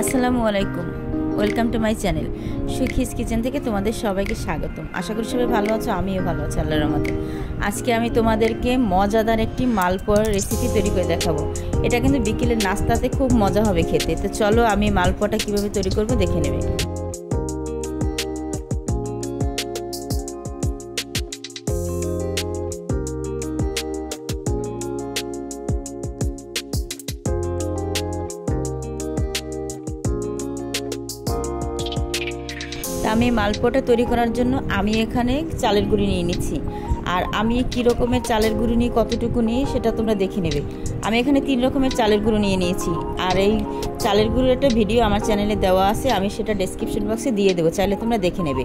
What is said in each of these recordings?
আসসালামু আলাইকুম, welcome to my channel Sukhi's kitchen থেকে তোমাদের সবাইকে স্বাগতম। আশা করি সবাই ভালো আছো, আমিও ভালো আছি আল্লাহর রহমতে। আজকে আমি তোমাদেরকে মজাদার একটি মালপোয়ার রেসিপি তৈরি করে দেখাবো। এটা কিন্তু বিকেলের নাস্তাতে খুব মজা হবে খেতে। তো চলো আমি মালপোয়াটা কীভাবে তৈরি করবো দেখে নেবে। আমি মালপোয়াটা তৈরি করার জন্য আমি এখানে চালের গুঁড়ি নিয়ে নিচ্ছি। আর আমি কী রকমের চালের গুঁড়ি নিই, কতটুকু নিই সেটা তোমরা দেখে নেবে। আমি এখানে 3 রকমের চালের গুঁড়ো নিয়ে নিয়েছি। আর এই চালের গুঁড়োর একটা ভিডিও আমার চ্যানেলে দেওয়া আছে, আমি সেটা ডেসক্রিপশন বক্সে দিয়ে দেবো, চাইলে তোমরা দেখে নেবে।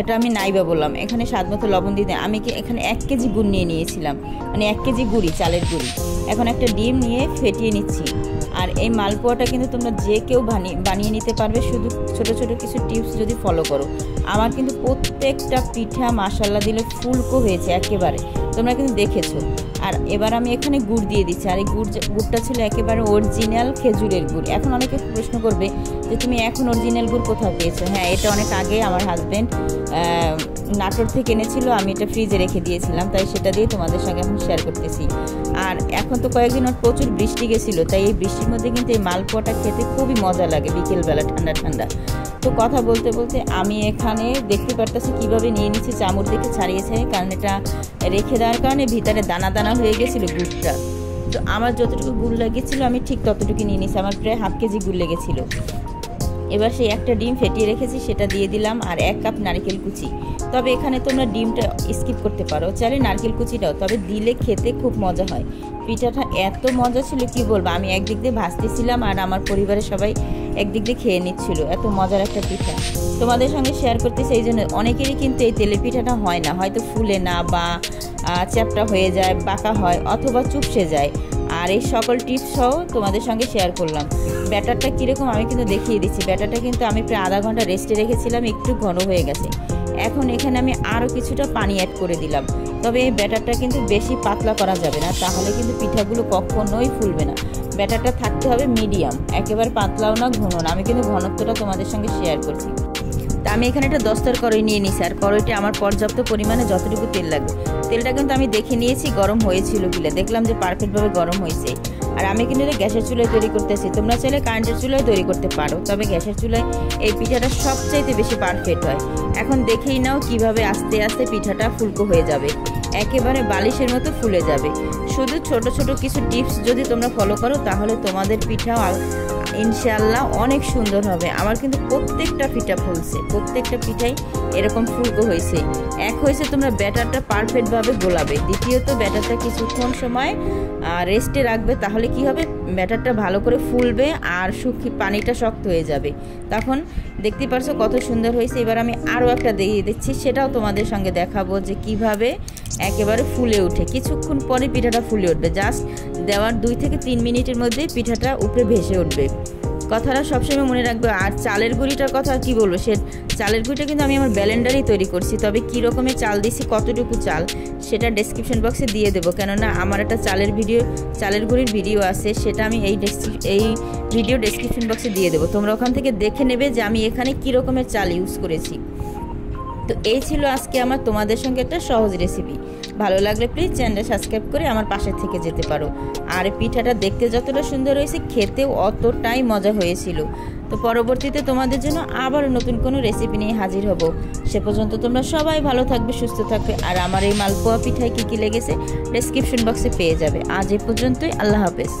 এটা আমি নাইবা বললাম। এখানে স্বাদ মতো লবণ দিয়ে আমি এখানে 1 কেজি গুড় নিয়ে নিয়েছিলাম, মানে 1 কেজি গুঁড়ি, চালের গুঁড়ি। এখন একটা ডিম নিয়ে ফেটিয়ে নিচ্ছি। আর এই মালপোয়াটা কিন্তু তোমরা যে কেউ বানিয়ে নিতে পারবে, শুধু ছোট ছোট কিছু টিপস যদি ফলো করো। আমার কিন্তু প্রত্যেকটা পিঠা মাশাআল্লাহ দিলে ফুলকো হয়েছে একেবারে, তোমরা কিন্তু দেখেছো। আর এবার আমি এখানে গুড় দিয়ে দিচ্ছি। আর এই গুড়টা ছিল একেবারে অরিজিনাল খেজুরের গুড়। এখন অনেকে প্রশ্ন করবে যে তুমি এখন অরিজিনাল গুড় কোথাও পেয়েছো? হ্যাঁ, এটা অনেক আগে আমার হাজব্যান্ড নাটোর থেকে এনেছিল, আমি এটা ফ্রিজে রেখে দিয়েছিলাম, তাই সেটা দিয়ে তোমাদের সঙ্গে এখন শেয়ার করতেছি। আর এখন তো কয়েকদিন প্রচুর বৃষ্টি গেছিলো, তাই এই বৃষ্টির মধ্যে কিন্তু এই মালপোয়াটা খেতে খুবই মজা লাগে বিকেলবেলা ঠান্ডা ঠান্ডা। তো কথা বলতে বলতে আমি এখানে দেখতে পারতেছি কীভাবে নিয়ে নিচ্ছি, চামচ দেখে ছাড়িয়েছে, কারণ এটা রেখে দেওয়ার কারণে ভিতরে দানা দানা হয়ে গেছিলো গুড়টা। তো আমার যতটুকু গুড় লেগেছিলো আমি ঠিক ততটুকু নিয়ে নিচ্ছি, আমার প্রায় হাফ কেজি গুড় লেগেছিলো। এবার সেই একটা ডিম ফেটিয়ে রেখেছি, সেটা দিয়ে দিলাম। আর 1 কাপ নারকেল কুচি। তবে এখানে তোমরা ডিমটা স্কিপ করতে পারো, চাইলে নারকেল কুচিটাও, তবে দিলে খেতে খুব মজা হয়। পিঠাটা এত মজা ছিল কি বলবো, আমি একদিক দিয়ে ভাজতেছিলাম আর আমার পরিবারের সবাই একদিক দিয়ে খেয়ে নিচ্ছিল। এত মজার একটা পিঠা তোমাদের সঙ্গে শেয়ার করতেছি। এই জন্য অনেকেরই কিন্তু এই তেলের পিঠাটা হয় না, হয়তো ফুলে না, বা চ্যাপটা হয়ে যায়, বাঁকা হয়, অথবা চুপসে যায়। আর এই সকল টিপস সহ তোমাদের সঙ্গে শেয়ার করলাম। ব্যাটারটা কীরকম আমি কিন্তু দেখিয়ে দিচ্ছি। ব্যাটারটা কিন্তু আমি প্রায় আধা ঘন্টা রেস্টে রেখেছিলাম, একটু ঘন হয়ে গেছে। এখন এখানে আমি আরও কিছুটা পানি অ্যাড করে দিলাম। তবে এই ব্যাটারটা কিন্তু বেশি পাতলা করা যাবে না, তাহলে কিন্তু পিঠাগুলো কখনোই ফুলবে না। ব্যাটারটা থাকতে হবে মিডিয়াম, একেবারে পাতলাও না, ঘন না। আমি কিন্তু ঘনত্বটা তোমাদের সঙ্গে শেয়ার করছি। তা আমি এখানে একটা 10টার কড়াই নিয়ে নিয়েছি। আর কড়াইটা আমার পর্যাপ্ত পরিমাণে যতটুকু তেল লাগবে, তেলটা কিন্তু আমি দেখে নিয়েছি গরম হয়েছিল কিনা, দেখলাম যে পারফেক্টভাবে গরম হয়েছে। আর আমি কিন্তু গ্যাসের চুলায় তৈরি করতেছি, তোমরা চাইলে কারেন্টের চুলায় তৈরি করতে পারো, তবে গ্যাসের চুলায় এই পিঠাটা সবচাইতে বেশি পারফেক্ট হয়। এখন দেখেই নাও কিভাবে আস্তে আস্তে পিঠাটা ফুলকো হয়ে যাবে, একেবারে বালিশের মতো ফুলে যাবে। শুধু ছোট ছোট কিছু টিপস যদি তোমরা ফলো করো, তাহলে তোমাদের পিঠাও ইনশাআল্লাহ অনেক সুন্দর হবে। আমার কিন্তু প্রত্যেকটা পিঠা ফুলছে, প্রত্যেকটা পিঠাই এরকম ফুলকো হয়েছে। এক হয়েছে তোমরা ব্যাটারটা পারফেক্টভাবে গোলাবে, দ্বিতীয়ত ব্যাটারটা কিছুক্ষণ সময় রেস্টে রাখবে, তাহলে কি হবে, ব্যাটারটা ভালো করে ফুলবে আর পানিটা শক্ত হয়ে যাবে। তখন দেখতে পারছো কত সুন্দর হয়েছে। এবার আমি আরও একটা দিয়ে দিচ্ছি, সেটাও তোমাদের সঙ্গে দেখাবো যে কিভাবে একেবারে ফুলে ওঠে। কিছুক্ষণ পরে পিঠাটা ফুলে উঠবে, জাস্ট দেওয়ার 2 থেকে 3 মিনিটের মধ্যে পিঠাটা উপরে ভেসে উঠবে। কথাটা সবসময় মনে রাখবে। আর চালের গুঁড়িটার কথা কি বলবো, সে চালের গুঁড়িটা কিন্তু আমি আমার ব্লেন্ডারেই তৈরি করছি, তবে কী রকমের চাল দিছি, কতটুকু চাল, সেটা ডেসক্রিপশন বক্সে দিয়ে দেবো। কেননা আমার একটা চালের গুঁড়ির ভিডিও আছে, সেটা আমি এই ভিডিও ডেসক্রিপশন বক্সে দিয়ে দেবো, তোমরা ওখান থেকে দেখে নেবে যে আমি এখানে কী রকমের চাল ইউজ করেছি। তো এই ছিল আজকে আমার তোমাদের সঙ্গে একটা সহজ রেসিপি। ভালো লাগলে প্লিজ চ্যানেলটা সাবস্ক্রাইব করে আমার পাশে থেকে যেতে পারো। আর পিঠাটা দেখতে যতটা সুন্দর হয়েছে, খেতেও অতটাই মজা হয়েছিল। তো পরবর্তীতে তোমাদের জন্য আবার নতুন কোনো রেসিপি নিয়ে হাজির হব। সে পর্যন্ত তোমরা সবাই ভালো থাকবে, সুস্থ থাকবে। আর আমার এই মালপোয়া পিঠায় কী কী লেগেছে ডেসক্রিপশন বক্সে পেয়ে যাবে। আজ এ পর্যন্তই, আল্লাহ হাফেজ।